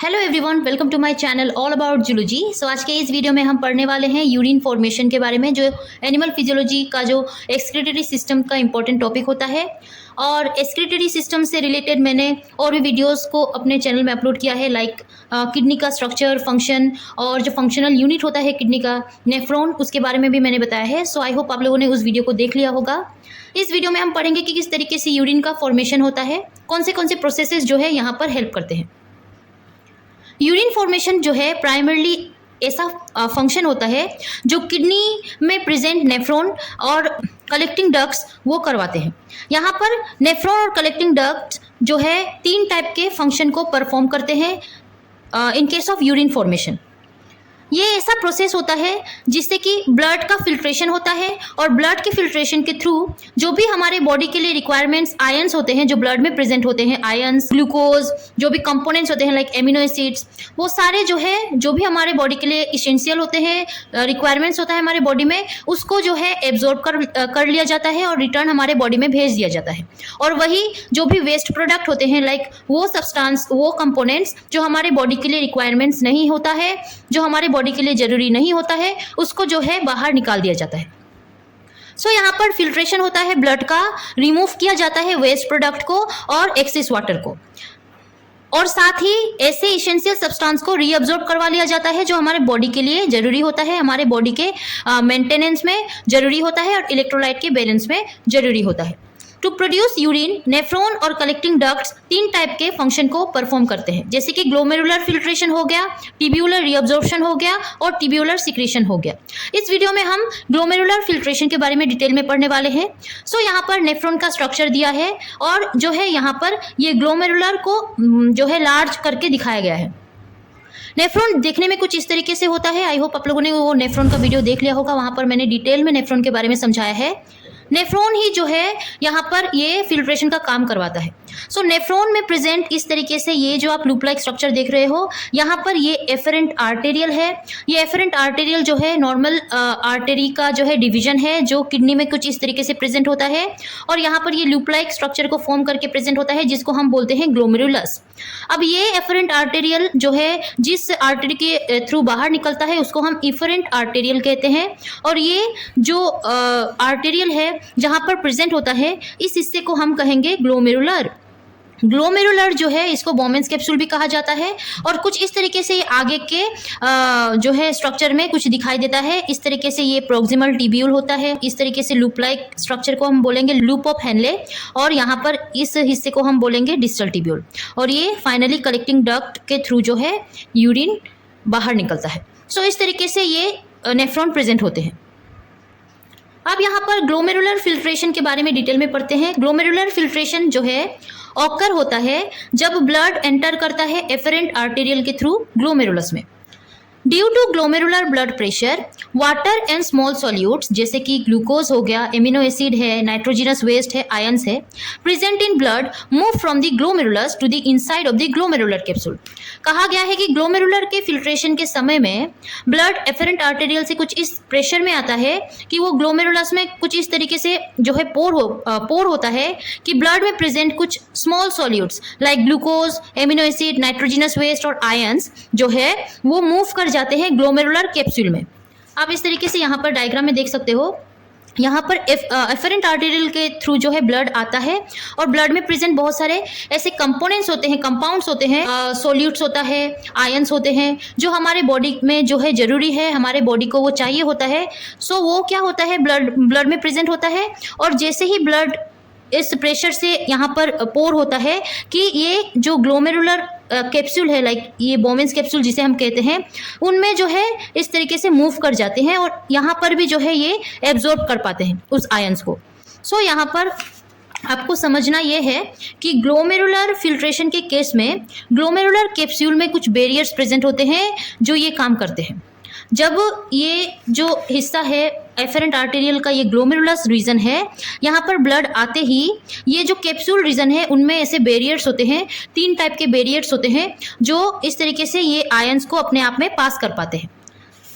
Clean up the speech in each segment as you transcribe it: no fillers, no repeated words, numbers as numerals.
Hello everyone, welcome to my channel all about zoology. So आज के इस video में हम पढ़ने वाले हैं यूरिन फॉर्मेशन के बारे में, जो एनिमल फिजियोलॉजी का जो एक्सक्रीटरी सिस्टम का इंपॉर्टेंट टॉपिक होता है। और एक्सक्रीटरी सिस्टम से रिलेटेड मैंने और भी वीडियोस को अपने चैनल में अपलोड किया है, लाइक किडनी का स्ट्रक्चर, फंक्शन और जो फंक्शनल यूनिट होता है किडनी का, नेफ्रॉन, उसके बारे में भी मैंने बताया है। सो आई होप आप लोगों ने उस वीडियो को देख लिया होगा। इस वीडियो में हम पढ़ेंगे कि किस तरीके से यूरिन का फॉर्मेशन होता है, कौन से प्रोसेसेस जो है यहाँ पर हेल्प करते हैं। यूरिन फॉर्मेशन जो है प्राइमरली ऐसा फंक्शन होता है जो किडनी में प्रेजेंट नेफ्रॉन और कलेक्टिंग डक्ट्स वो करवाते हैं। यहाँ पर नेफ्रॉन और कलेक्टिंग डक्ट्स जो है 3 टाइप के फंक्शन को परफॉर्म करते हैं in case of urine formation. ये ऐसा प्रोसेस होता है जिससे कि ब्लड का फिल्ट्रेशन होता है, और ब्लड के फिल्ट्रेशन के थ्रू जो भी हमारे बॉडी के लिए रिक्वायरमेंट्स आयंस होते हैं, जो ब्लड में प्रेजेंट होते हैं, आयंस, ग्लूकोज, जो भी कंपोनेंट्स होते हैं लाइक एमिनो एसिड्स, वो सारे जो है जो भी हमारे बॉडी के लिए इसेंशियल होते हैं, रिक्वायरमेंट्स होता है हमारे बॉडी में, उसको जो है एब्जॉर्ब कर लिया जाता है और रिटर्न हमारे बॉडी में भेज दिया जाता है। और वही जो भी वेस्ट प्रोडक्ट होते हैं, लाइक वो सब्सटेंस, वो कंपोनेंट्स जो हमारे बॉडी के लिए रिक्वायरमेंट्स नहीं होता है, जो हमारे बॉडी के लिए जरूरी नहीं होता है, उसको जो है बाहर निकाल दिया जाता है। सो यहाँ पर फिल्ट्रेशन होता है ब्लड का, रिमूव किया जाता है वेस्ट प्रोडक्ट को और एक्सेस वाटर को, और साथ ही ऐसे इसेंशियल सब्सटेंस को रीअब्जॉर्ब करवा लिया जाता है जो हमारे बॉडी के लिए जरूरी होता है, हमारे बॉडी के मेंटेनेंस में जरूरी होता है और इलेक्ट्रोलाइट के बैलेंस में जरूरी होता है। टू प्रोड्यूस यूरिन, नेफ्रॉन और कलेक्टिंग डक्ट्स 3 टाइप के फंक्शन को परफॉर्म करते हैं, जैसे कि ग्लोमेरुलर फिल्ट्रेशन हो गया, टिब्यूलर रीअब्जॉर्प्शन हो गया और टिब्यूलर सिक्रीशन हो गया। इस वीडियो में हम ग्लोमेरुलर फिल्ट्रेशन के बारे में डिटेल में पढ़ने वाले हैं। सो यहाँ पर नेफ्रॉन का स्ट्रक्चर दिया है और जो है यहाँ पर ये ग्लोमेरुलर को जो है लार्ज करके दिखाया गया है। नेफ्रॉन देखने में कुछ इस तरीके से होता है। आई होप आप लोगों ने वो नेफ्रॉन का वीडियो देख लिया होगा, वहाँ पर मैंने डिटेल में नेफ्रॉन के बारे में समझाया है। नेफ्रॉन ही जो है यहाँ पर ये फिल्ट्रेशन का काम करवाता है। सो नेफ्रॉन में प्रेजेंट इस तरीके से ये जो आप लूप लाइक स्ट्रक्चर देख रहे हो, यहाँ पर ये एफरेंट आर्टेरियल है। ये एफरेंट आर्टेरियल जो है नॉर्मल आर्टरी का जो है डिवीजन है, जो किडनी में कुछ इस तरीके से प्रेजेंट होता है, और यहाँ पर ये लूप लाइक स्ट्रक्चर को फॉर्म करके प्रेजेंट होता है, जिसको हम बोलते हैं ग्लोमेरुलस। अब ये एफरेंट आर्टेरियल जो है जिस आर्टरी के थ्रू बाहर निकलता है उसको हम इफरेंट आर्टेरियल कहते हैं, और ये जो आर्टेरियल है जहाँ पर प्रेजेंट होता है इस हिस्से को हम कहेंगे ग्लोमेरुलर। ग्लोमेरुलर जो है इसको बोमेंस कैप्सूल भी कहा जाता है, और कुछ इस तरीके से आगे के जो है स्ट्रक्चर में कुछ दिखाई देता है। इस तरीके से ये प्रोक्सिमल टिब्यूल होता है, इस तरीके से लूप लाइक स्ट्रक्चर को हम बोलेंगे लूप ऑफ हेनले, और यहाँ पर इस हिस्से को हम बोलेंगे डिस्टल टिब्यूल, और ये फाइनली कलेक्टिंग डक्ट के थ्रू जो है यूरिन बाहर निकलता है। सो इस तरीके से ये नेफ्रॉन प्रेजेंट होते हैं। अब यहाँ पर ग्लोमेरुलर फिल्ट्रेशन के बारे में डिटेल में पढ़ते हैं। ग्लोमेरुलर फिल्ट्रेशन जो है ऑकर होता है जब ब्लड एंटर करता है एफरेंट आर्टेरियल के थ्रू ग्लोमेरुलस में। Due to glomerular blood pressure, water and small solutes जैसे कि ग्लूकोज हो गया, एमिनो एसिड है, नाइट्रोजिनस वेस्ट है, आयंस है, present in blood move from the glomerulus to the inside of the glomerular capsule. कहा गया है कि ग्लोमेरुलर के फिल्ट्रेशन के समय में ब्लड एफरेंट आर्टेरियल से कुछ इस प्रेशर में आता है कि वो ग्लोमेरुलस में कुछ इस तरीके से जो है पोर होता है कि ब्लड में प्रेजेंट कुछ small solutes like glucose, amino acid, nitrogenous waste और आयंस जो है वो मूव कर जाते हैं ग्लोमेरुलर कैप्सूल में। आप इस तरीके से यहाँ पर डायग्राम में देख सकते हो। यहाँ पर एफरेंट आर्टेरियल के थ्रू जो है ब्लड आता है, और ब्लड में प्रेजेंट बहुत सारे ऐसे कंपोनेंट्स होते हैं, कंपाउंड्स होते हैं, सोल्यूट्स होता है, आयंस होते हैं, जो हमारे बॉडी में जो है जरूरी है, हमारे बॉडी को वो चाहिए होता है। सो वो क्या होता है, ब्लड में प्रेजेंट होता है, और जैसे ही ब्लड इस प्रेशर से यहाँ पर पोर होता है कि ये जो ग्लोमेरुलर कैप्सूल है, लाइक ये बोमेंस कैप्सूल जिसे हम कहते हैं, उनमें जो है इस तरीके से मूव कर जाते हैं, और यहाँ पर भी जो है ये एब्जॉर्ब कर पाते हैं उस आयंस को। सो यहाँ पर आपको समझना ये है कि ग्लोमेरुलर फिल्ट्रेशन के केस में ग्लोमेरुलर कैप्सूल में कुछ बैरियर्स प्रेजेंट होते हैं जो ये काम करते हैं। जब ये जो हिस्सा है एफरेंट आर्टेरियल का, ये ग्लोमेरुलस रीजन है, यहाँ पर ब्लड आते ही ये जो कैप्सूल रीजन है उनमें ऐसे बैरियर्स होते हैं, 3 टाइप के बैरियर्स होते हैं जो इस तरीके से ये आयंस को अपने आप में पास कर पाते हैं।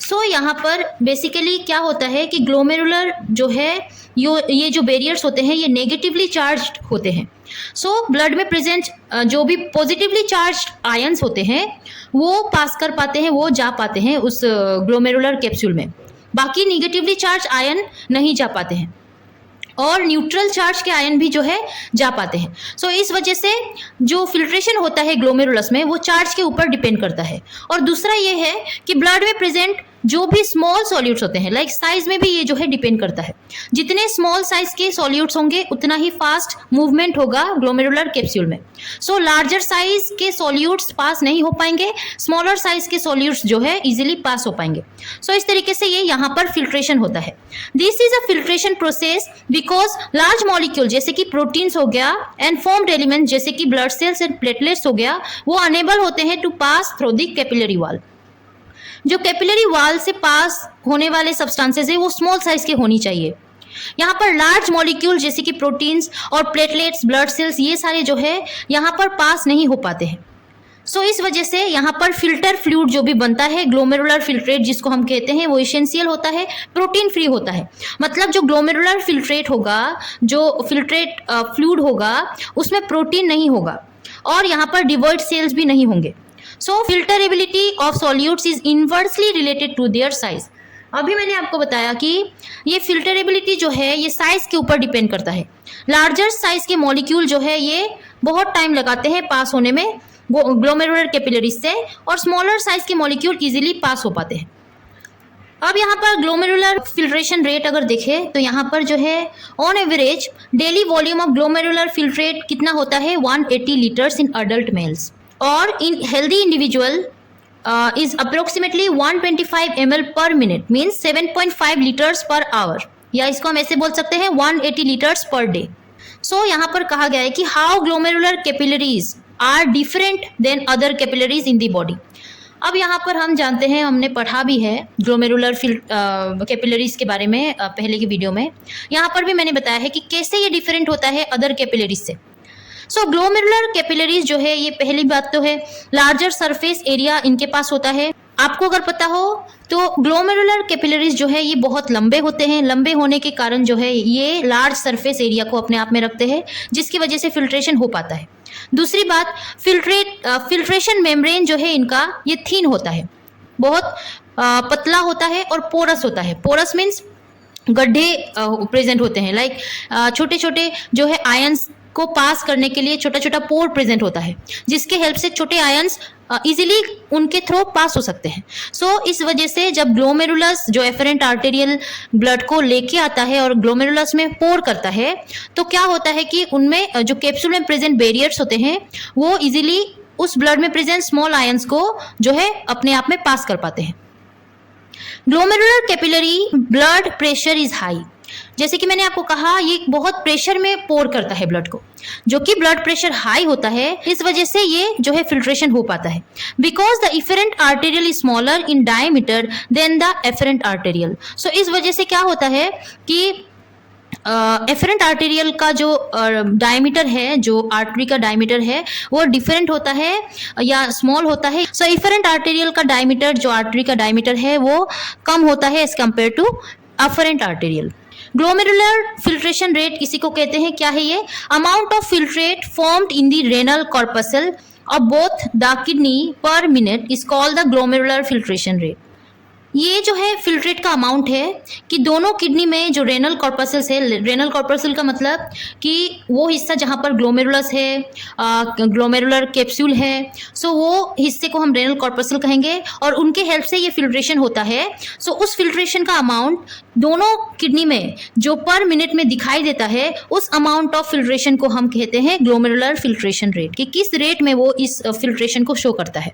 सो यहाँ पर बेसिकली क्या होता है कि ग्लोमेरुलर जो है ये जो बैरियर्स होते हैं ये नेगेटिवली चार्ज्ड होते हैं। सो ब्लड में प्रेजेंट जो भी पॉजिटिवली चार्ज्ड आयंस होते हैं वो पास कर पाते हैं, वो जा पाते हैं उस ग्लोमेरुलर कैप्सूल में, बाकी नेगेटिवली चार्ज आयन नहीं जा पाते हैं, और न्यूट्रल चार्ज के आयन भी जो है जा पाते हैं। सो इस वजह से जो फिल्ट्रेशन होता है ग्लोमेरुलस में वो चार्ज के ऊपर डिपेंड करता है। और दूसरा ये है कि ब्लड में प्रेजेंट जो भी स्मॉल सॉल्यूट्स होते हैं, लाइक साइज में भी ये जो है डिपेंड करता है। जितने स्मॉल साइज के सॉल्यूट्स होंगे उतना ही फास्ट मूवमेंट होगा ग्लोमेरुलर कैप्सूल में। सो लार्जर साइज के सॉल्यूट्स पास नहीं हो पाएंगे, स्मॉलर साइज के सॉल्यूट्स जो है इजीली पास हो पाएंगे। सो इस तरीके से ये यहाँ पर फिल्ट्रेशन होता है। This is a filtration process because large molecule जैसे कि प्रोटीन्स हो गया एंड फॉर्म्ड एलिमेंट जैसे कि ब्लड सेल्स एंड प्लेटलेट्स हो गया, वो अनेबल होते हैं to pass through the capillary wall. जो कैपिलरी वॉल से पास होने वाले सब्सटेंसेस है वो स्मॉल साइज के होनी चाहिए। यहाँ पर लार्ज मॉलिक्यूल जैसे कि प्रोटीन्स और प्लेटलेट्स, ब्लड सेल्स, ये सारे जो है यहाँ पर पास नहीं हो पाते हैं। सो इस वजह से यहाँ पर फिल्टर फ्लूइड जो भी बनता है, ग्लोमेरुलर फिल्ट्रेट जिसको हम कहते हैं, वो एसेंशियल होता है, प्रोटीन फ्री होता है। मतलब जो ग्लोमेरुलर फिल्ट्रेट होगा, जो फिल्ट्रेट फ्लूइड होगा, उसमें प्रोटीन नहीं होगा और यहाँ पर डिवॉइड सेल्स भी नहीं होंगे। So filterability of solutes is inversely related to their size. अभी मैंने आपको बताया कि ये फिल्टरेबिलिटी जो है ये साइज के ऊपर डिपेंड करता है। लार्जर साइज के मॉलिक्यूल जो है ये बहुत टाइम लगाते हैं पास होने में ग्लोमेरुलर कैपिलरीज से, और स्मॉलर साइज के मॉलिक्यूल इजीली पास हो पाते हैं। अब यहाँ पर ग्लोमेरुलर फिल्ट्रेशन रेट अगर देखें तो यहाँ पर जो है on average daily volume of glomerular filtrate कितना होता है, 180 लीटर्स इन अडल्ट मेल्स, और इन healthy individual is approximately 125 ml per minute, means 7.5 liters per hour, या इसको हम ऐसे बोल सकते हैं 180 liters per day. So यहाँ पर कहा गया है कि how glomerular capillaries are different than other capillaries in the body. अब यहाँ पर हम जानते हैं, हमने पढ़ा भी है ग्लोमेरुलर कैपिलरीज के बारे में पहले की वीडियो में। यहाँ पर भी मैंने बताया है कि कैसे ये डिफरेंट होता है अदर कैपिलरीज से। सो ग्लोमेरुलर कैपिलरीज जो है ये पहली बात तो है लार्जर सरफेस एरिया इनके पास होता है। आपको अगर पता हो तो ग्लोमेरुलर कैपिलरीज जो है ये बहुत लंबे होते हैं। लंबे होने के कारण जो है ये लार्ज सरफेस एरिया को अपने आप में रखते हैं, जिसकी वजह से फिल्ट्रेशन हो पाता है। दूसरी बात, फिल्ट्रेशन मेम्ब्रेन जो है इनका ये थिन होता है, बहुत पतला होता है और पोरस होता है। पोरस मीन्स गड्ढे प्रेजेंट होते हैं, लाइक छोटे छोटे जो है आयंस को पास करने के लिए छोटा छोटा पोर प्रेजेंट होता है, जिसके हेल्प से छोटे आयंस इजीली उनके थ्रू पास हो सकते हैं। सो इस वजह से जब ग्लोमेरुलस जो एफरेंट आर्टेरियल ब्लड को लेके आता है और ग्लोमेरुलस में पोर करता है, तो क्या होता है कि उनमें जो कैप्सूल में प्रेजेंट बैरियर्स होते हैं वो इजीली उस ब्लड में प्रेजेंट स्मॉल आयंस को जो है अपने आप में पास कर पाते हैं। Glomerular capillary blood pressure is high, जैसे कि मैंने आपको कहा ये बहुत प्रेशर में पोर करता है ब्लड को, जो कि ब्लड प्रेशर हाई होता है, इस वजह से ये जो है फिल्ट्रेशन हो पाता है। Because the afferent arteriole is smaller in diameter than the efferent arteriole. So इस वजह से क्या होता है कि एफरेंट आर्टेरियल का जो डायमीटर है, जो आर्टरी का डायमीटर है, वो डिफरेंट होता है या स्मॉल होता है। सो इफरेंट आर्टेरियल का डायमीटर, जो आर्टरी का डायमीटर है, वो कम होता है as compare to afferent arteriole. Glomerular filtration rate इसी को कहते हैं, क्या है ये? Amount of filtrate formed in the renal corpuscle of both the kidney per minute is called the glomerular filtration rate. ये जो है फिल्ट्रेट का अमाउंट है कि दोनों किडनी में जो रेनल कॉर्पसल्स है, रेनल कॉर्पसल का मतलब कि वो हिस्सा जहाँ पर ग्लोमेरुलस है, ग्लोमेरुलर कैप्सूल है, सो वो हिस्से को हम रेनल कॉर्पसल कहेंगे, और उनके हेल्प से ये फिल्ट्रेशन होता है। सो उस फिल्ट्रेशन का अमाउंट दोनों किडनी में जो पर मिनट में दिखाई देता है, उस अमाउंट ऑफ फिल्ट्रेशन को हम कहते हैं ग्लोमेरुलर फिल्ट्रेशन रेट, कि किस रेट में वो इस फिल्ट्रेशन को शो करता है।